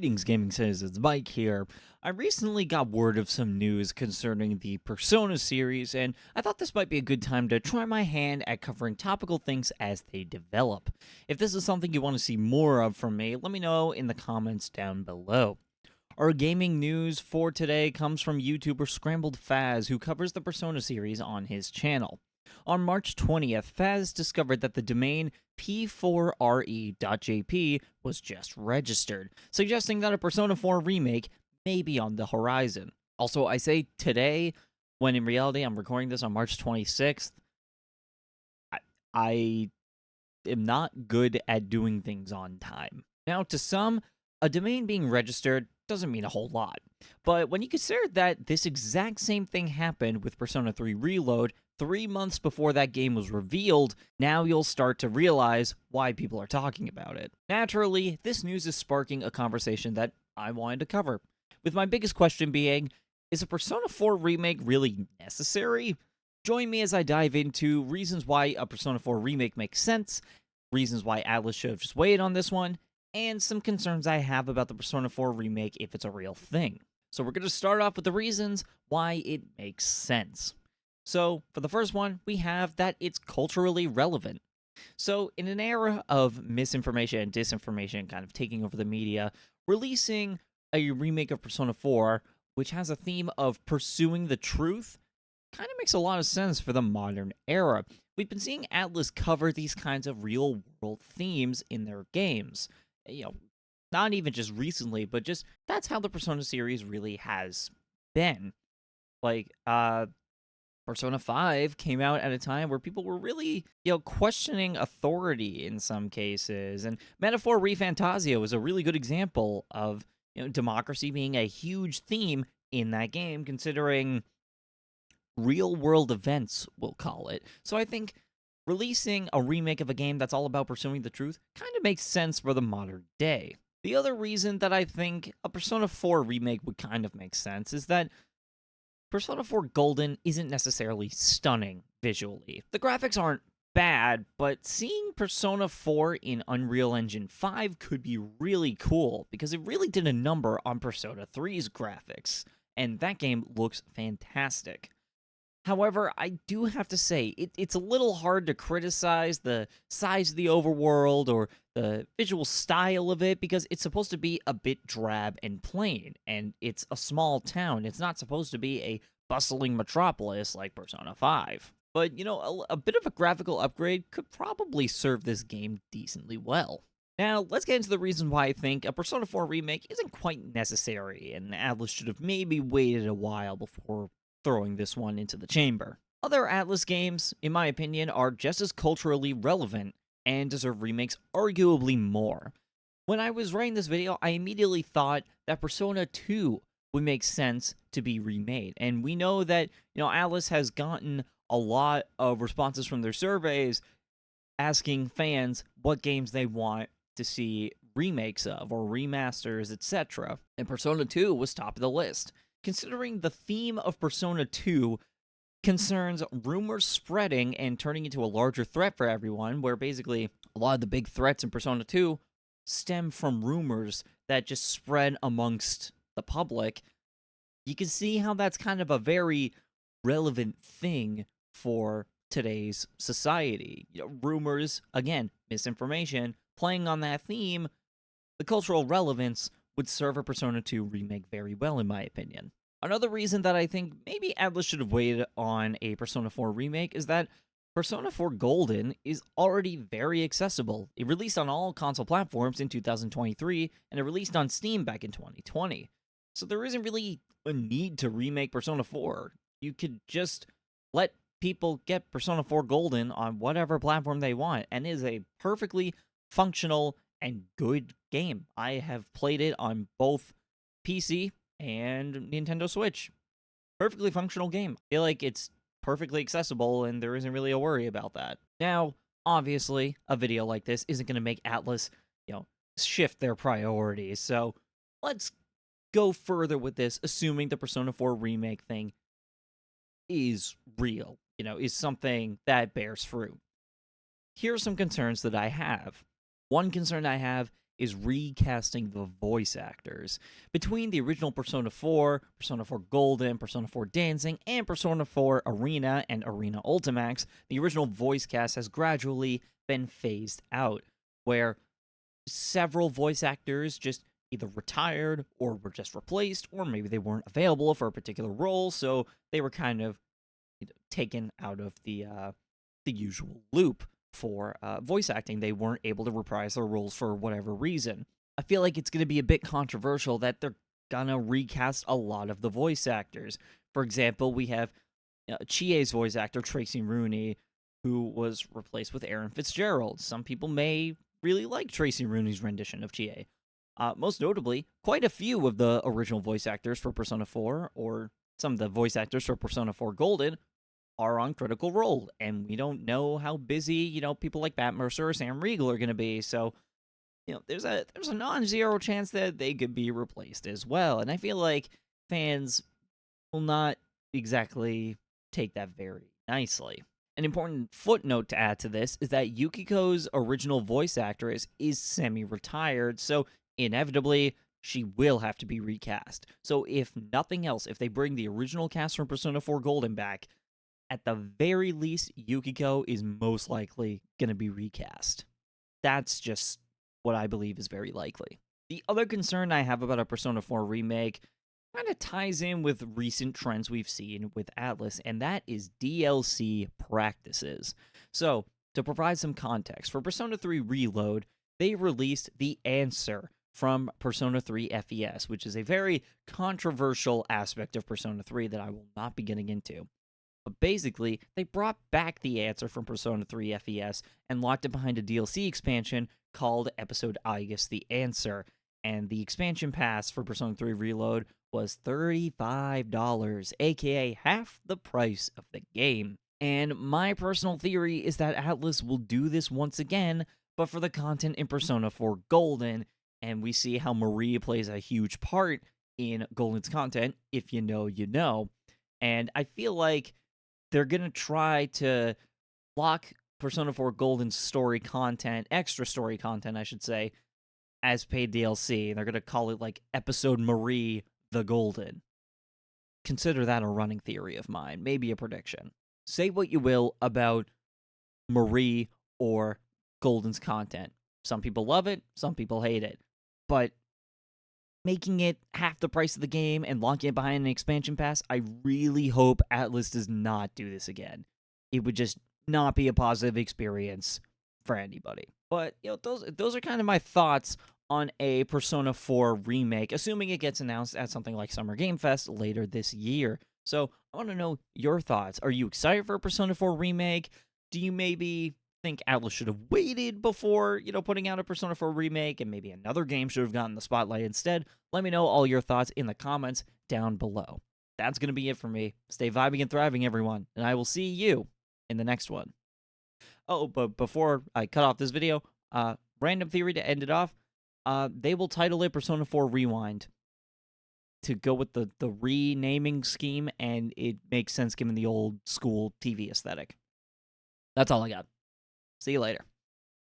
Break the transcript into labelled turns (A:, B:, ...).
A: Greetings, gaming citizens. Mike here. I recently got word of some news concerning the Persona series, and I thought this might be a good time to try my hand at covering topical things as they develop. If this is something you want to see more of from me, let me know in the comments down below. Our gaming news for today comes from YouTuber Scrambled Faz, who covers the Persona series on his channel. On March 20th, Faz discovered that the domain p4re.jp was just registered, suggesting that a Persona 4 remake may be on the horizon. Also, I say today, when in reality I'm recording this on March 26th. I am not good at doing things on time. Now, to some, a domain being registered doesn't mean a whole lot. But when you consider that this exact same thing happened with Persona 3 Reload 3 months before that game was revealed, now you'll start to realize why people are talking about it. Naturally, this news is sparking a conversation that I wanted to cover, with my biggest question being, is a Persona 4 remake really necessary? Join me as I dive into reasons why a Persona 4 remake makes sense, reasons why Atlas should have just waited on this one, and some concerns I have about the Persona 4 remake if it's a real thing. So we're going to start off with the reasons why it makes sense. So, for the first one, we have that it's culturally relevant. So, in an era of misinformation and disinformation kind of taking over the media, releasing a remake of Persona 4, which has a theme of pursuing the truth, kind of makes a lot of sense for the modern era. We've been seeing Atlas cover these kinds of real-world themes in their games. Not even just recently, but just that's how the Persona series really has been. Persona 5 came out at a time where people were really, questioning authority in some cases. And Metaphor ReFantazio was a really good example of, democracy being a huge theme in that game, considering real-world events, we'll call it. So I think releasing a remake of a game that's all about pursuing the truth kind of makes sense for the modern day. The other reason that I think a Persona 4 remake would kind of make sense is that Persona 4 Golden isn't necessarily stunning visually. The graphics aren't bad, but seeing Persona 4 in Unreal Engine 5 could be really cool, because it really did a number on Persona 3's graphics, and that game looks fantastic. However, I do have to say, it's a little hard to criticize the size of the overworld or the visual style of it, because it's supposed to be a bit drab and plain, and it's a small town. It's not supposed to be a bustling metropolis like Persona 5. But, a bit of a graphical upgrade could probably serve this game decently well. Now, let's get into the reason why I think a Persona 4 remake isn't quite necessary, and Atlas should have maybe waited a while before throwing this one into the chamber. Other Atlas games, in my opinion, are just as culturally relevant and deserve remakes arguably more. When I was writing this video, I immediately thought that Persona 2 would make sense to be remade. And we know that, Atlas has gotten a lot of responses from their surveys asking fans what games they want to see remakes of or remasters, etc. And Persona 2 was top of the list. Considering the theme of Persona 2 concerns rumors spreading and turning into a larger threat for everyone, where basically a lot of the big threats in Persona 2 stem from rumors that just spread amongst the public, you can see how that's kind of a very relevant thing for today's society. Rumors, again, misinformation, playing on that theme, the cultural relevance would serve a Persona 2 remake very well, in my opinion. Another reason that I think maybe Atlas should have waited on a Persona 4 remake is that Persona 4 Golden is already very accessible. It released on all console platforms in 2023, and it released on Steam back in 2020. So there isn't really a need to remake Persona 4. You could just let people get Persona 4 Golden on whatever platform they want, and it is a perfectly functional and good game. I have played it on both PC and Nintendo Switch. Perfectly functional game. I feel like it's perfectly accessible, and there isn't really a worry about that. Now, obviously, a video like this isn't going to make Atlas, shift their priorities, so let's go further with this, assuming the Persona 4 remake thing is real, is something that bears fruit. Here are some concerns that I have. One concern I have is recasting the voice actors. Between the original Persona 4, Persona 4 Golden, Persona 4 Dancing, and Persona 4 Arena and Arena Ultimax, the original voice cast has gradually been phased out, where several voice actors just either retired or were just replaced, or maybe they weren't available for a particular role, so they were kind of taken out of the usual loop for voice acting. They weren't able to reprise their roles for whatever reason. I feel like it's going to be a bit controversial that they're gonna recast a lot of the voice actors. For example, we have Chie's voice actor, Tracy Rooney, who was replaced with Aaron Fitzgerald. Some people may really like Tracy Rooney's rendition of Chie. Most notably, quite a few of the original voice actors for Persona 4, or some of the voice actors for Persona 4 Golden, are on Critical Role, and we don't know how busy, people like Matt Mercer or Sam Riegel are going to be, so, there's a non-zero chance that they could be replaced as well, and I feel like fans will not exactly take that very nicely. An important footnote to add to this is that Yukiko's original voice actress is semi-retired, so inevitably, she will have to be recast. So if nothing else, if they bring the original cast from Persona 4 Golden back, at the very least, Yukiko is most likely going to be recast. That's just what I believe is very likely. The other concern I have about a Persona 4 remake kind of ties in with recent trends we've seen with Atlus, and that is DLC practices. So, to provide some context, for Persona 3 Reload, they released The Answer from Persona 3 FES, which is a very controversial aspect of Persona 3 that I will not be getting into. But basically, they brought back The Answer from Persona 3 FES and locked it behind a DLC expansion called Episode Aegis The Answer. And the expansion pass for Persona 3 Reload was $35, aka half the price of the game. And my personal theory is that Atlus will do this once again, but for the content in Persona 4 Golden, and we see how Marie plays a huge part in Golden's content. If you know, you know. And I feel like they're going to try to lock Persona 4 Golden's story content, extra story content, I should say, as paid DLC. And they're going to call it like Episode Marie the Golden. Consider that a running theory of mine, maybe a prediction. Say what you will about Marie or Golden's content. Some people love it, some people hate it. But making it half the price of the game and locking it behind an expansion pass, I really hope Atlus does not do this again. It would just not be a positive experience for anybody. But, those are kind of my thoughts on a Persona 4 remake, assuming it gets announced at something like Summer Game Fest later this year. So, I want to know your thoughts. Are you excited for a Persona 4 remake? Do you maybe think Atlus should have waited before, putting out a Persona 4 remake, and maybe another game should have gotten the spotlight instead? Let me know all your thoughts in the comments down below. That's going to be it for me. Stay vibing and thriving, everyone, and I will see you in the next one. Oh, but before I cut off this video, random theory to end it off, they will title it Persona 4 Rewind to go with the renaming scheme, and it makes sense given the old school TV aesthetic. That's all I got. See you later.